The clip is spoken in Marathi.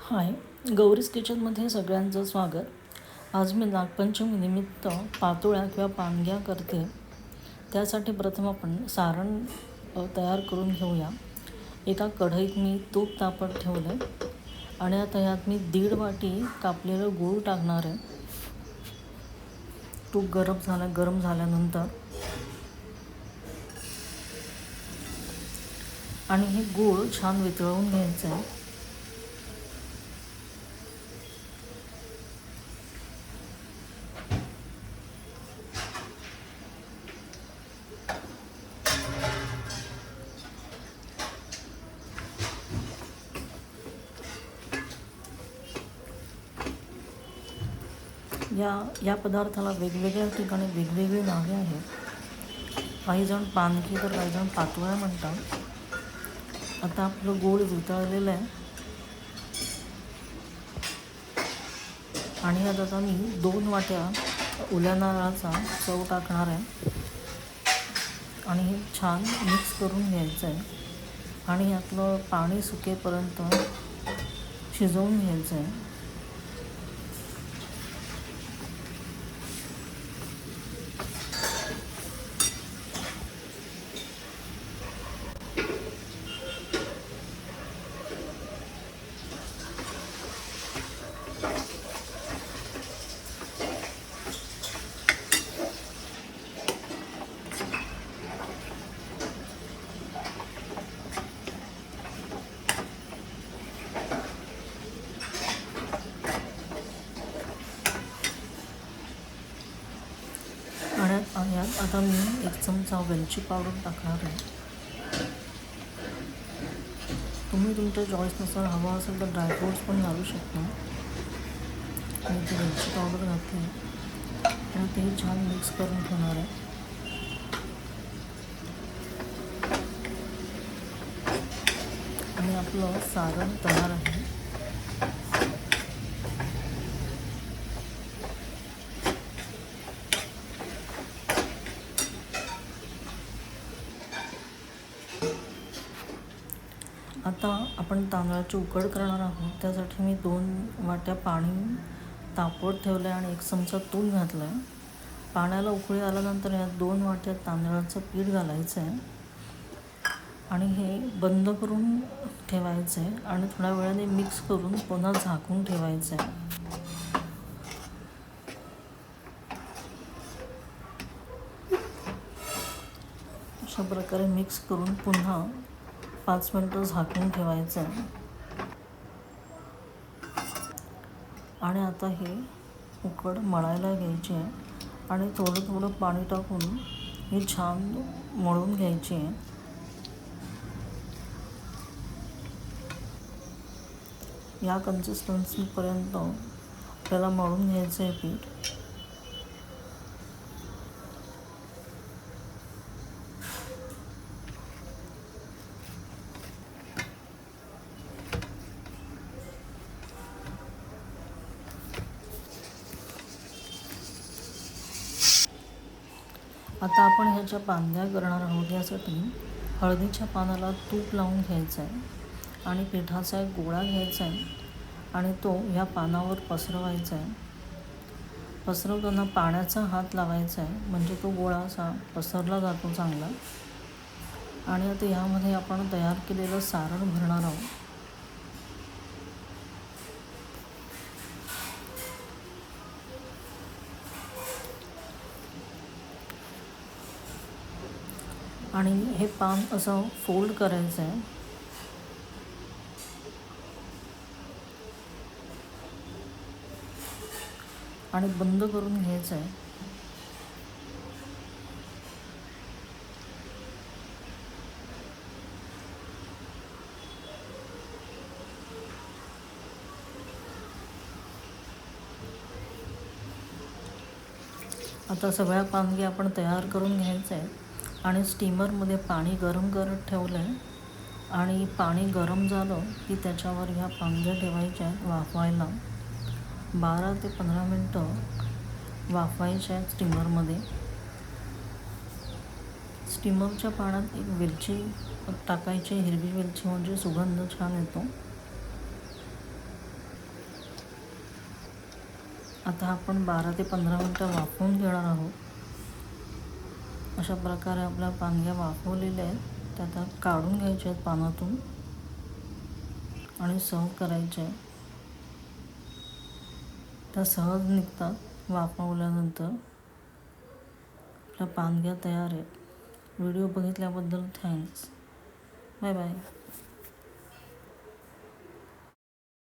हाय, गौरीज किचनमध्ये सगळ्यांचं स्वागत. आज मी नागपंचमीनिमित्त पातोळ्या किंवा पानग्या करते. त्यासाठी प्रथम आपण सारण तयार करून घेऊया. एका कढईत मी तूप तापत ठेवलं आहे आणि आता यात मी 1.5 वाटी कापलेलं गूळ टाकणार आहे. तूप गरम झाल्यानंतर आणि हे गूळ छान वितळवून घ्यायचं आहे. या पदार्थाला वेगवेगळ्या ठिकाणी वेगवेगळी नावे आहेत. काही जण पानकी तर काही जण पातोळ्या म्हणतात. आता आपलं गूळ वितळलेलं आहे आणि आता मी 2 वाट्या ओल्या नारळाचा चव टाकणार आहे आणि हे छान मिक्स करून घ्यायचं आहे आणि यातलं पाणी सुकेपर्यंत शिजवून घ्यायचं आहे. आणि यात आता मी 1 चमचा वेलची पावडर टाकणार आहे. तुम्ही तुमच्या चॉईसनुसार हवं असेल तर ड्रायफ्रूट्स पण घालू शकता. आणि ती वेलची पावडर घातली आणि ते छान मिक्स करून ठेवणार आहे. आणि आपलं सारण तयार आहे. आता आपण तांदळाची उकड करणार आहोत. त्यासाठी मी 2 वाट्या पाणी तापवत ठेवलं आहे आणि 1 चमचा तूप घातलं आहे. पाण्याला उकळी आल्यानंतर यात 2 वाट्या तांदळाचं पीठ घालायचं आहे आणि हे बंद करून ठेवायचं आहे आणि थोड्या वेळाने मिक्स करून पुन्हा झाकून ठेवायचं आहे. अशा प्रकारे मिक्स करून पुन्हा 5 मिनटं झाकून ठेवायचं आहे. आणि आता हे उकड मळायला घ्यायची आहे आणि थोडं थोडं पाणी टाकून ही छान मळून घ्यायची आहे. या कन्सिस्टन्सीपर्यंत आपल्याला मळून घ्यायचं आहे पीठ. आता आपण ह्याच्या पानग्या करणार आहोत. यासाठी हळदीच्या पानाला तूप लावून घ्यायचं आहे आणि पिठाचा एक गोळा घ्यायचा आहे आणि तो ह्या पानावर पसरवायचा आहे. पसरवताना पाण्याचा हात लावायचा आहे म्हणजे तो गोळा असा पसरला जातो चांगला. आणि आता यामध्ये आपण तयार केलेलं सारण भरणार आहोत. आणि हे पान असं फोल्ड करायचं आहे आणि बंद करून घ्यायचं आहे. आता सगळ्या पानग्या आपण तयार करून घ्यायचं आहे आणि स्टीमरमध्ये पाणी गरम करत ठेवलं आहे आणि पाणी गरम झालं की त्याच्यावर ह्या पानग्या ठेवायच्या आहेत वाफवायला. 12 ते 15 मिनटं वाफवायच्या आहेत स्टीमरमध्ये. स्टीमरच्या पाण्यात एक वेलची टाकायची, हिरवी वेलची म्हणजे सुगंध छान येतो. आता आपण 12 ते 15 मिनटं वाफवून घेणार आहोत. अशा प्रकारे आपल्या पानग्या वाफवलेल्या आहेत, त्या आता काढून घ्यायच्या आहेत पानातून आणि सर्व करायच्या आहेत. त्या सहज निघतात वाफवल्यानंतर. आपल्या पानग्या तयार आहेत. व्हिडिओ बघितल्याबद्दल थँक्स. Bye bye.